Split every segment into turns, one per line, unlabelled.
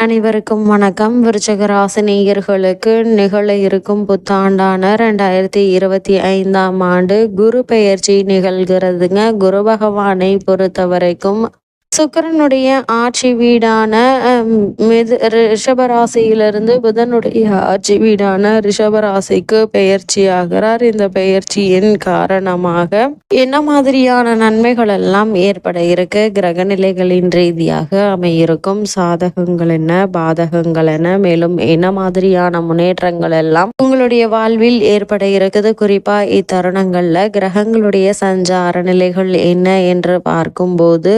அனைவருக்கும் வணக்கம். விருச்சிக ராசி நேயர்களுக்கு நிகழ இருக்கும் புத்தாண்டான 2025ஆம் ஆண்டு குரு பெயர்ச்சி நிகழ்கிறதுங்க. குரு பகவானை பொறுத்த வரைக்கும் சுக்கிரனுடைய ஆட்சி வீடான ரிஷபராசியிலிருந்து புதனுடைய ஆட்சி வீடான ரிஷபராசிக்கு பெயர்ச்சி ஆகிறார். இந்த பெயர்ச்சியின் காரணமாக என்ன மாதிரியான நன்மைகள் எல்லாம் ஏற்பட இருக்கு, கிரக நிலைகளின் ரீதியாக அமையிருக்கும் சாதகங்கள் என்ன, பாதகங்கள் என்ன, மேலும் என்ன மாதிரியான முன்னேற்றங்கள் எல்லாம் உங்களுடைய வாழ்வில் ஏற்பட இருக்குது, குறிப்பா இத்தருணங்கள்ல கிரகங்களுடைய சஞ்சார நிலைகள் என்ன என்று பார்க்கும்போது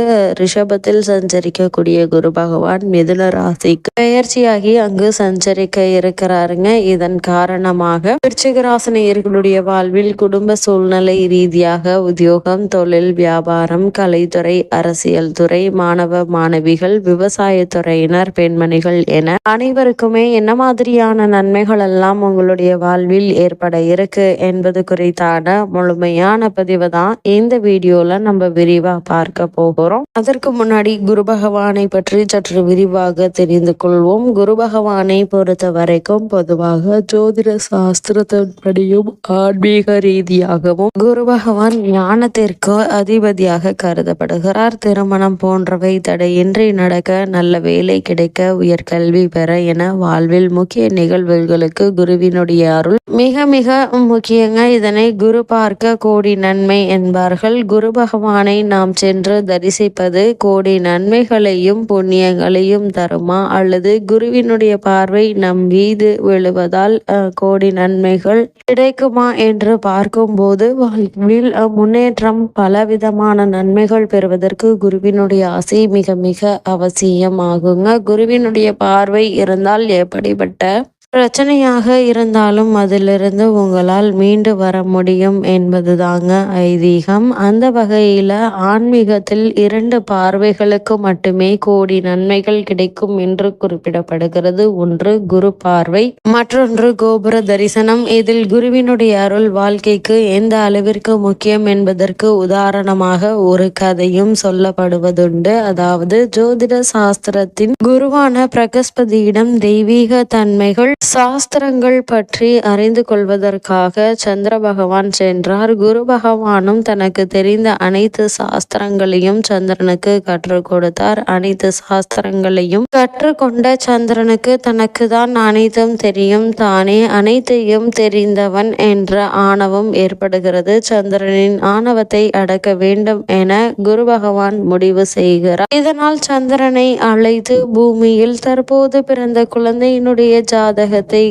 ரிஷபத்தில் சஞ்சரிக்கக்கூடிய குரு பகவான் மிதுன ராசிக்கு பெயர்ச்சியாகி அங்கு சஞ்சரிக்க இருக்கிறாருங்க. இதன் காரணமாக விருச்சிக ராசி நேயர்களுடைய வாழ்வில் குடும்ப சூழ்நிலை ரீதியாக உத்தியோகம், தொழில், வியாபாரம், கலைத்துறை, அரசியல் துறை, மாணவ மாணவிகள், விவசாயத்துறையினர், பெண்மணிகள் என அனைவருக்குமே என்ன மாதிரியான நன்மைகள் எல்லாம் உங்களுடைய வாழ்வில் ஏற்பட இருக்கு என்பது குறித்தான முழுமையான பதிவு தான் இந்த வீடியோல நம்ம விரிவா பார்க்க போகிறோம். அதற்கு முன்னாடி குரு பகவானை பற்றி சற்று விரிவாக தெரிந்து கொள்வோம். குரு பகவானை பொறுத்த வரைக்கும் பொதுவாக ஜோதிட சாஸ்திரத்தின்படியும் ஆன்மீக ரீதியாகவும் குரு பகவான் ஞானத்திற்கு அதிபதியாக கருதப்படுகிறார். திருமணம் போன்றவை தடையின்றி நடக்க, நல்ல வேலை கிடைக்க, உயர்கல்வி பெற என வாழ்வில் முக்கிய நிகழ்வுகளுக்கு குருவினுடைய அருள் மிக மிக முக்கியங்க. இதனை குரு பார்க்க கோடி நன்மை என்பார்கள். குரு பகவானை நாம் சென்று தரிசிப்பது கோடி நன்மைகளையும் புண்ணியங்களையும் தருமா, அல்லது குருவினுடைய பார்வை நம் மீது விழுவதால் கோடி நன்மைகள் கிடைக்குமா என்று பார்க்கும்போது வாழ்வில் முன்னேற்றம், பலவிதமான நன்மைகள் பெறுவதற்கு குருவினுடைய ஆசை மிக மிக அவசியமாகுங்க. குருவினுடைய பார்வை இருந்தால் எப்படிப்பட்ட பிரச்சனையாக இருந்தாலும் அதிலிருந்து உங்களால் மீண்டு வர முடியும் என்பது தாங்க ஐதீகம். அந்த வகையில ஆன்மீகத்தில் 2 பார்வைகளுக்கு மட்டுமே கோடி நன்மைகள் கிடைக்கும் என்று குறிப்பிடப்படுகிறது. ஒன்று குரு பார்வை, மற்றொன்று கோபுர தரிசனம். இதில் குருவினுடைய அருள் வாழ்க்கைக்கு எந்த அளவிற்கு முக்கியம் என்பதற்கு உதாரணமாக ஒரு கதையும் சொல்லப்படுவதுண்டு. அதாவது ஜோதிட சாஸ்திரத்தின் குருவான பிரகஸ்பதியிடம் தெய்வீக தன்மைகள், சாஸ்திரங்கள் பற்றி அறிந்து கொள்வதற்காக சந்திர பகவான் சென்றார். குரு பகவானும் தனக்கு தெரிந்த அனைத்து சாஸ்திரங்களையும் சந்திரனுக்கு கற்றுக் கொடுத்தார். அனைத்து சாஸ்திரங்களையும் கற்றுக்கொண்ட சந்திரனுக்கு தனக்கு தான் அனைத்தும் தெரியும், தானே அனைத்தையும் தெரிந்தவன் என்ற ஆணவம் ஏற்படுகிறது. சந்திரனின் ஆணவத்தை அடக்க வேண்டும் என குரு பகவான் முடிவு செய்கிறார். இதனால் சந்திரனை அழைத்து பூமியில் தற்போது பிறந்த குழந்தையினுடைய ஜாதகத்தை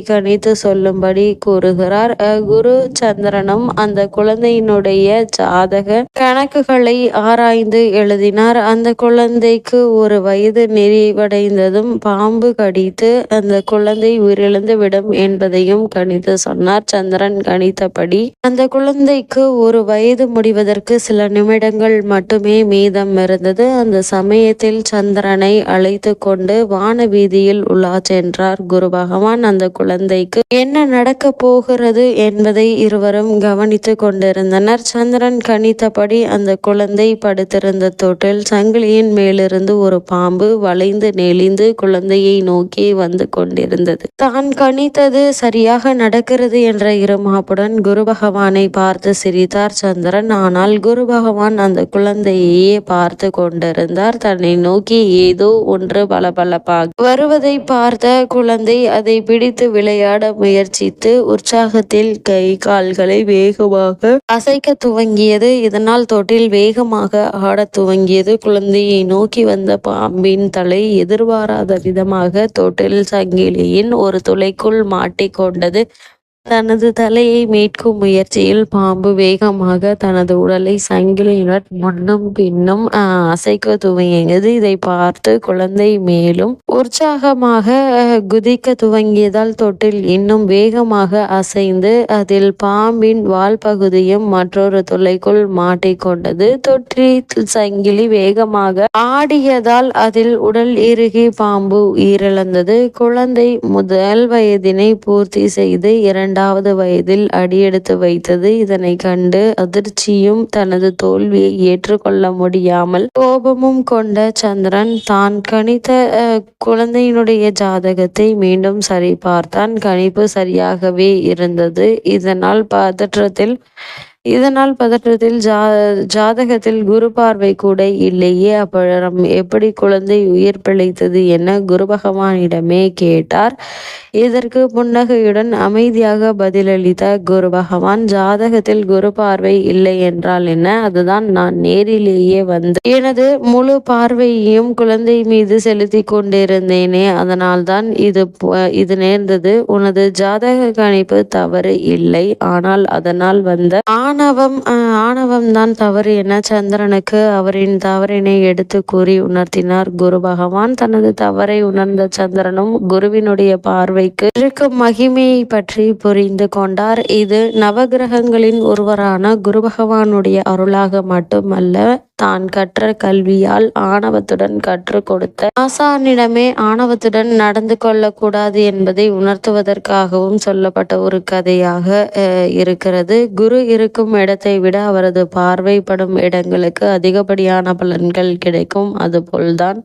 கணித்து சொல்லும்படி கூறுகிறார். குரு சந்திரனும் அந்த குழந்தையினுடைய ஜாதக கணக்குகளை ஆராய்ந்து எழுதினார். அந்த குழந்தைக்கு ஒரு வயது நிறைவடைந்ததும் பாம்பு கடித்து அந்த குழந்தை உயிரிழந்து விடும் என்பதையும் கணித்து சொன்னார். சந்திரன் கணித்தபடி அந்த குழந்தைக்கு ஒரு வயது முடிவதற்கு சில நிமிடங்கள் மட்டுமே மீதம் இருந்தது. அந்த சமயத்தில் சந்திரனை அழைத்து கொண்டு வான வீதியில் உலா சென்றார் குரு பகவான். அந்த குழந்தைக்கு என்ன நடக்க போகிறது என்பதை இருவரும் கவனித்து கொண்டிருந்தனர். சந்திரன் கணித்தபடி அந்த குழந்தை படுத்திருந்த தொட்டில் சங்கிலியின் மேலிருந்து ஒரு பாம்பு வளைந்து நெளிந்து குழந்தையை நோக்கி வந்து கொண்டிருந்தது. தான் கணித்தது சரியாக நடக்கிறது என்ற இருமாப்புடன் குரு பகவானை பார்த்து சிரித்தார் சந்திரன். ஆனால் குரு பகவான் அந்த குழந்தையே பார்த்து கொண்டிருந்தார். தன்னை நோக்கி ஏதோ ஒன்று பளபளப்பாக வருவதை பார்த்த குழந்தை அதை பிடித்து விளையாட முயற்சித்து உற்சாகத்தில் கை கால்களை வேகமாக அசைக்க துவங்கியது. இதனால் தொட்டில் வேகமாக ஆடத் துவங்கியது. குழந்தையை நோக்கி வந்த பாம்பின் தலை எதிர்பாராத விதமாக தொட்டில் சங்கிலியின் ஒரு துளைக்குள் மாட்டிக்கொண்டது. தனது தலையை மீட்கும் முயற்சியில் பாம்பு வேகமாக தனது உடலை சங்கிலியுடன் முன்னும் பின்னும் அசைக்க துவங்கியது. இதை பார்த்து குழந்தை மேலும் உற்சாகமாக குதிக்க துவங்கியதால் தொட்டில் இன்னும் வேகமாக அசைந்து அதில் பாம்பின் வால் பகுதியும் மற்றொரு துளைக்குள் மாட்டிக்கொண்டது. தொட்டில் சங்கிலி வேகமாக ஆடியதால் அதில் உடல் இறுகி பாம்பு உயிரிழந்தது. குழந்தை முதல் வயதினை பூர்த்தி செய்து 2 32வது வயதில் அடியெடுத்து வைத்தது. இதனை கண்டு அதிர்ச்சியும் தனது தோல்வியை ஏற்றுக்கொள்ள முடியாமல் கோபமும் கொண்ட சந்திரன் தான் கணித்த குழந்தையினுடைய ஜாதகத்தை மீண்டும் சரி பார்த்தான். கணிப்பு சரியாகவே இருந்தது. இதனால் பதற்றத்தில் ஜாதகத்தில் குரு பார்வை கூட இல்லையே, அப்புறம் எப்படி குழந்தை உயிர் பிழைத்தது என குரு பகவானிடமே கேட்டார். இதற்கு புன்னகையுடன் அமைதியாக பதிலளித்த குரு பகவான், ஜாதகத்தில் குரு பார்வை இல்லை என்றால் என்ன? அதுதான் நான் நேரிலேயே வந்து எனது முழு பார்வையையும் குழந்தை மீது செலுத்தி கொண்டிருந்தேனே, அதனால்தான் இது நேர்ந்தது. உனது ஜாதக கணிப்பு தவறு இல்லை, ஆனால் அதனால் வந்த ஆணவம்தான் தவறு என சந்திரனுக்கு அவரின் தவறினை எடுத்து கூறி உணர்த்தினார் குரு பகவான். தனது தவறை உணர்ந்த சந்திரனும் குருவினுடைய பார்வைக்கு இருக்கும் மகிமையை பற்றி புரிந்து கொண்டார். இது நவகிரகங்களின் ஒருவரான குரு பகவானுடைய அருளாக மட்டுமல்ல, தான் கற்ற கல்வியால் ஆணவத்துடன் கற்றுக் கொடுத்த ஆசானிடமே ஆணவத்துடன் நடந்து கொள்ளக்கூடாது என்பதை உணர்த்துவதற்காகவும் சொல்லப்பட்ட ஒரு கதையாக இருக்கிறது. குரு இருக்கும் இடத்தை விட அவரது பார்வைப்படும் இடங்களுக்கு அதிகப்படியான பலன்கள் கிடைக்கும். அதுபோல்தான்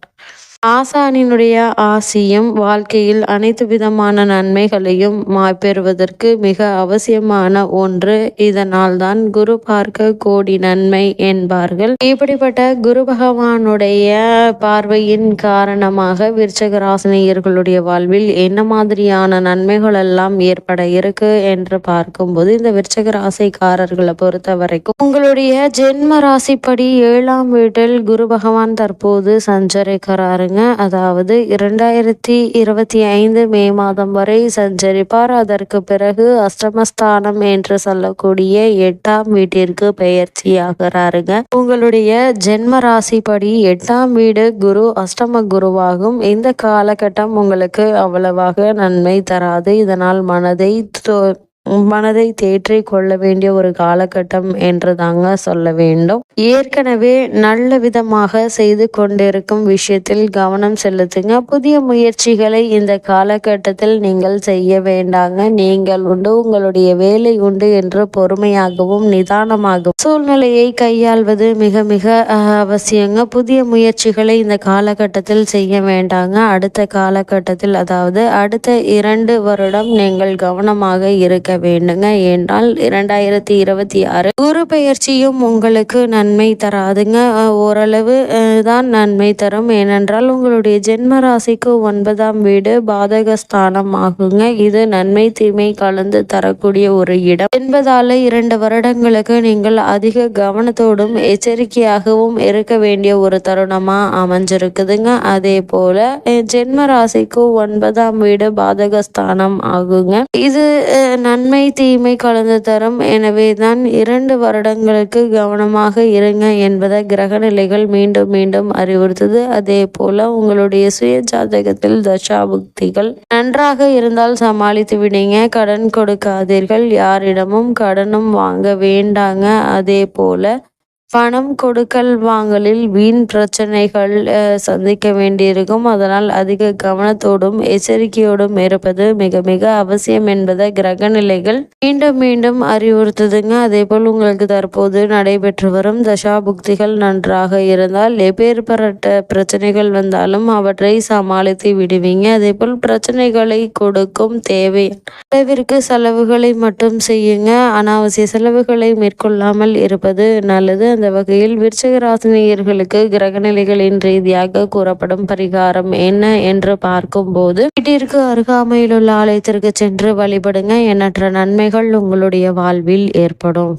ஆசானினுடைய ஆசியும் வாழ்க்கையில் அனைத்து விதமான நன்மைகளையும் பெறுவதற்கு மிக அவசியமான ஒன்று. இதனால் தான் குரு பார்க்க கோடி நன்மை என்பார்கள். இப்படிப்பட்ட குரு பகவானுடைய பார்வையின் காரணமாக விருச்சிக ராசினியர்களுடைய வாழ்வில் என்ன மாதிரியான நன்மைகள் எல்லாம் ஏற்பட இருக்கு என்று பார்க்கும்போது, இந்த விருச்சிக ராசிக்காரர்களை பொறுத்த வரைக்கும் உங்களுடைய ஜென்ம ராசிப்படி 7ஆம் வீட்டில் குரு பகவான் தற்போது சஞ்சரிக்கிறாருங்க. அதாவது 2025 மே மாதம் வரை சஞ்சரிப்பார். அதற்கு பிறகு அஷ்டமஸ்தானம் என்று சொல்லக்கூடிய 8ஆம் வீட்டிற்கு பெயர்ச்சியாகிறாருங்க. உங்களுடைய ஜென்ம ராசிப்படி 8ஆம் வீடு குரு அஷ்டம குருவாகும். இந்த காலகட்டம் உங்களுக்கு அவ்வளவாக நன்மை தராது. இதனால் மனதை தேற்றி கொள்ள வேண்டிய ஒரு காலகட்டம் என்று தாங்க சொல்ல வேண்டும். ஏற்கனவே நல்ல விதமாக செய்து கொண்டிருக்கும் விஷயத்தில் கவனம் செலுத்துங்க. புதிய முயற்சிகளை இந்த காலகட்டத்தில் நீங்கள் செய்ய வேண்டாங்க. நீங்கள் உண்டு, உங்களுடைய வேலை உண்டு என்று பொறுமையாகவும் நிதானமாகவும் சூழ்நிலையை கையாள்வது மிக மிக அவசியங்க. புதிய முயற்சிகளை இந்த காலகட்டத்தில் செய்ய வேண்டாங்க. அடுத்த காலகட்டத்தில், அதாவது அடுத்த 2 வருடம் நீங்கள் கவனமாக இருக்க வேண்டுங்க. ஏனால் 2026 குரு பெயர்ச்சியும் உங்களுக்கு நன்மை தராதுங்க. ஓரளவு தான் நன்மை தரும். ஏனென்றால் உங்களுடைய ஜென்ம ராசிக்கு 9ஆம் வீடு பாதகஸ்தானம் ஆகுங்க. இது நன்மை தீமை கலந்து தரக்கூடிய ஒரு இடம் என்பதால 2 வருடங்களுக்கு நீங்கள் அதிக கவனத்தோடும் எச்சரிக்கையாகவும் இருக்க வேண்டிய ஒரு தருணமா அமைஞ்சிருக்குதுங்க. அதே போல ஜென்ம ராசிக்கு 9ஆம் வீடு பாதகஸ்தானம் ஆகுங்க. இது நன்மை தீமை கலந்து தரும். எனவே தான் 2 வருடங்களுக்கு கவனமாக இருங்க என்பதை கிரக நிலைகள் மீண்டும் மீண்டும் அறிவுறுத்துது. அதே போல உங்களுடைய சுய ஜாதகத்தில் தசாபுக்திகள் நன்றாக இருந்தால் சமாளித்து விடுங்க. கடன் கொடுக்காதீர்கள். யாரிடமும் கடனும் வாங்க வேண்டாங்க. அதே போல பணம் கொடுக்கல் வாங்கலில் வீண் பிரச்சனைகள் சந்திக்க வேண்டியிருக்கும். அதனால் அதிக கவனத்தோடும் எச்சரிக்கையோடும் இருப்பது மிக மிக அவசியம் என்பதை கிரக நிலைகள் மீண்டும் மீண்டும் அறிவுறுத்துதுங்க. அதே போல் உங்களுக்கு தற்போது நடைபெற்று வரும் தசாபுக்திகள் நன்றாக இருந்தால் எப்பேற்பட்ட பிரச்சனைகள் வந்தாலும் அவற்றை சமாளித்து விடுவீங்க. அதே போல் பிரச்சனைகளை கொடுக்கும் தேவையான அளவிற்கு செலவுகளை மட்டும் செய்யுங்க. அனாவசிய செலவுகளை மேற்கொள்ளாமல் இருப்பது நல்லது. அந்த வகையில் விருச்சிக ராசினியர்களுக்கு கிரகநிலைகளின் ரீதியாக கூறப்படும் பரிகாரம் என்ன என்று பார்க்கும்போது, வீட்டிற்கு அருகாமையில் உள்ள ஆலயத்திற்கு சென்று வழிபடுங்க. எண்ணற்ற நன்மைகள் உங்களுடைய வாழ்வில் ஏற்படும்.